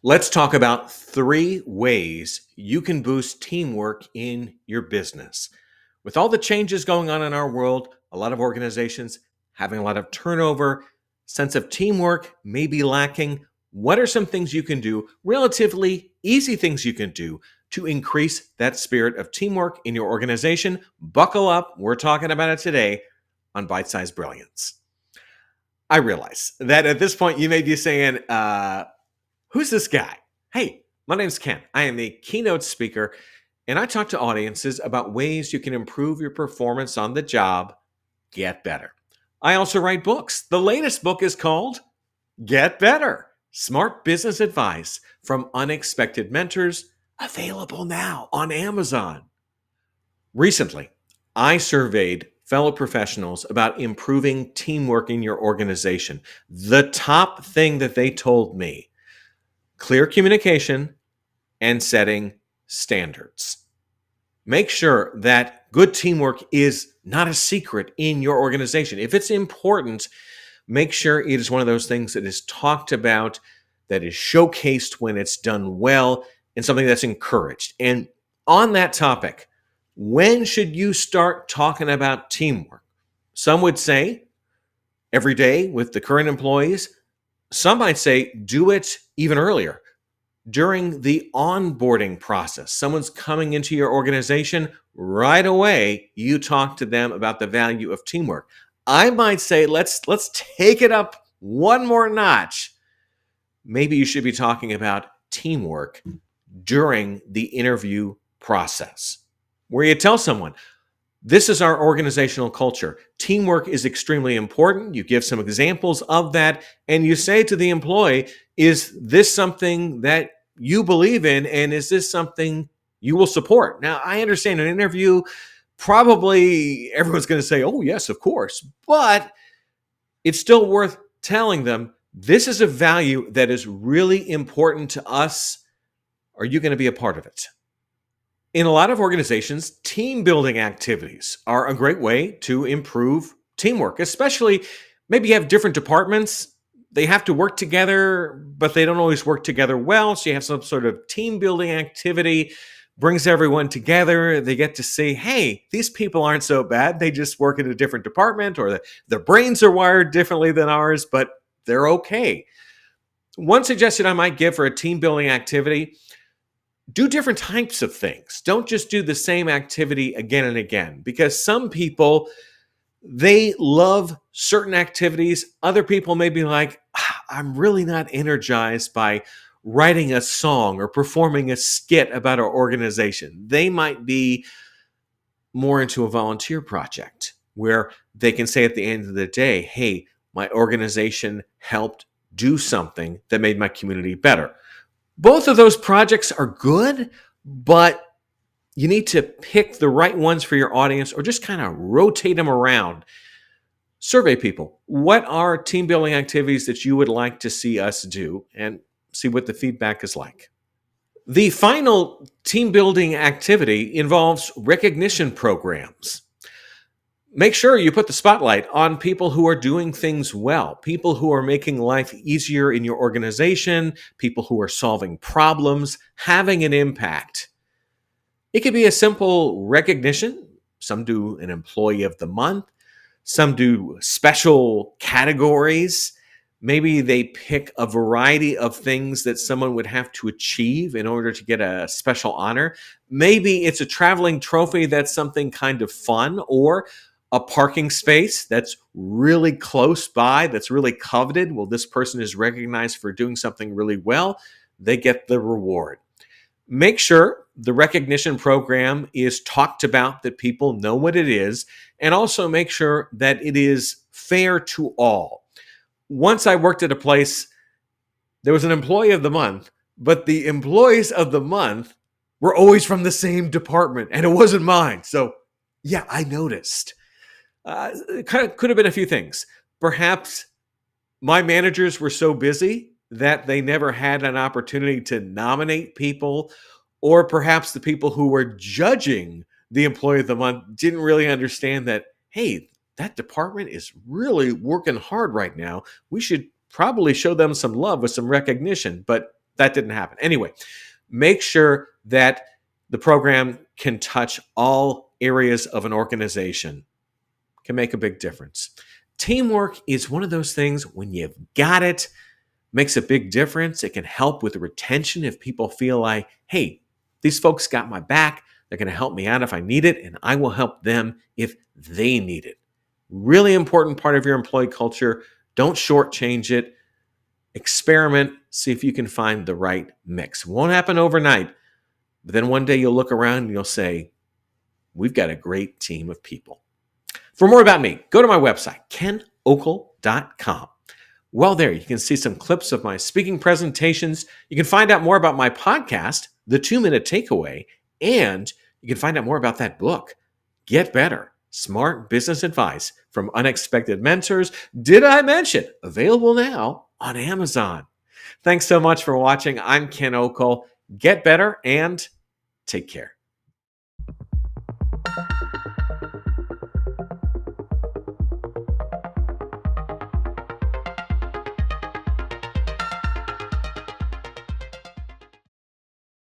Let's talk about 3 ways you can boost teamwork in your business. With all the changes going on in our world, a lot of organizations having a lot of turnover, sense of teamwork may be lacking. What are some things you can do, relatively easy things you can do to increase that spirit of teamwork in your organization? Buckle up. We're talking about it today on Bite-Sized Brilliance. I realize that at this point you may be saying, who's this guy? Hey, my name's Ken. I am a keynote speaker, and I talk to audiences about ways you can improve your performance on the job, get better. I also write books. The latest book is called Get Better: Smart Business Advice from Unexpected Mentors, available now on Amazon. Recently, I surveyed fellow professionals about improving teamwork in your organization. The top thing that they told me: clear communication and setting standards. Make sure that good teamwork is not a secret in your organization. If it's important, make sure it is one of those things that is talked about, that is showcased when it's done well, and something that's encouraged. And on that topic, when should you start talking about teamwork? Some would say every day with the current employees. Some might say do it even earlier, during the onboarding process. Someone's coming into your organization, right away you talk to them about the value of teamwork. I might say let's take it up one more notch. Maybe you should be talking about teamwork during the interview process, where you tell someone, this is our organizational culture. Teamwork is extremely important. You give some examples of that, and you say to the employee, is this something that you believe in, and is this something you will support? Now, I understand an interview, probably everyone's going to say, oh, yes, of course. But it's still worth telling them, this is a value that is really important to us. Are you going to be a part of it? In a lot of organizations, team building activities are a great way to improve teamwork, especially maybe you have different departments. They have to work together, but they don't always work together well. So you have some sort of team building activity, brings everyone together. They get to see, hey, these people aren't so bad. They just work in a different department, or their brains are wired differently than ours, but they're okay. One suggestion I might give for a team building activity: do different types of things. Don't just do the same activity again and again, because some people, they love certain activities. Other people may be like, I'm really not energized by writing a song or performing a skit about our organization. They might be more into a volunteer project where they can say at the end of the day, hey, my organization helped do something that made my community better. Both of those projects are good, but you need to pick the right ones for your audience, or just kind of rotate them around. Survey people. What are team building activities that you would like to see us do, and see what the feedback is like. The final team building activity involves recognition programs. Make sure you put the spotlight on people who are doing things well, people who are making life easier in your organization, people who are solving problems, having an impact. It could be a simple recognition. Some do an employee of the month. Some do special categories. Maybe they pick a variety of things that someone would have to achieve in order to get a special honor. Maybe it's a traveling trophy that's something kind of fun, or a parking space that's really close by, that's really coveted. Well, this person is recognized for doing something really well. They get the reward. Make sure the recognition program is talked about, that people know what it is, and also make sure that it is fair to all. Once I worked at a place, there was an employee of the month, but the employees of the month were always from the same department, and it wasn't mine. So yeah, I noticed. It could have been a few things. Perhaps my managers were so busy that they never had an opportunity to nominate people, or perhaps the people who were judging the employee of the month didn't really understand that, hey, that department is really working hard right now. We should probably show them some love with some recognition. But that didn't happen. Anyway, make sure that the program can touch all areas of an organization, can make a big difference. Teamwork is one of those things when you've got it, makes a big difference. It can help with the retention if people feel like, hey, these folks got my back. They're going to help me out if I need it, and I will help them if they need it. Really important part of your employee culture. Don't shortchange it. Experiment, see if you can find the right mix. It won't happen overnight, but then one day you'll look around and you'll say, we've got a great team of people. For more about me, go to my website, kenokel.com. Well, there, you can see some clips of my speaking presentations. You can find out more about my podcast, The 2-Minute Takeaway, and you can find out more about that book, Get Better, Smart Business Advice from Unexpected Mentors. Did I mention? Available now on Amazon. Thanks so much for watching. I'm Ken Okel. Get better and take care.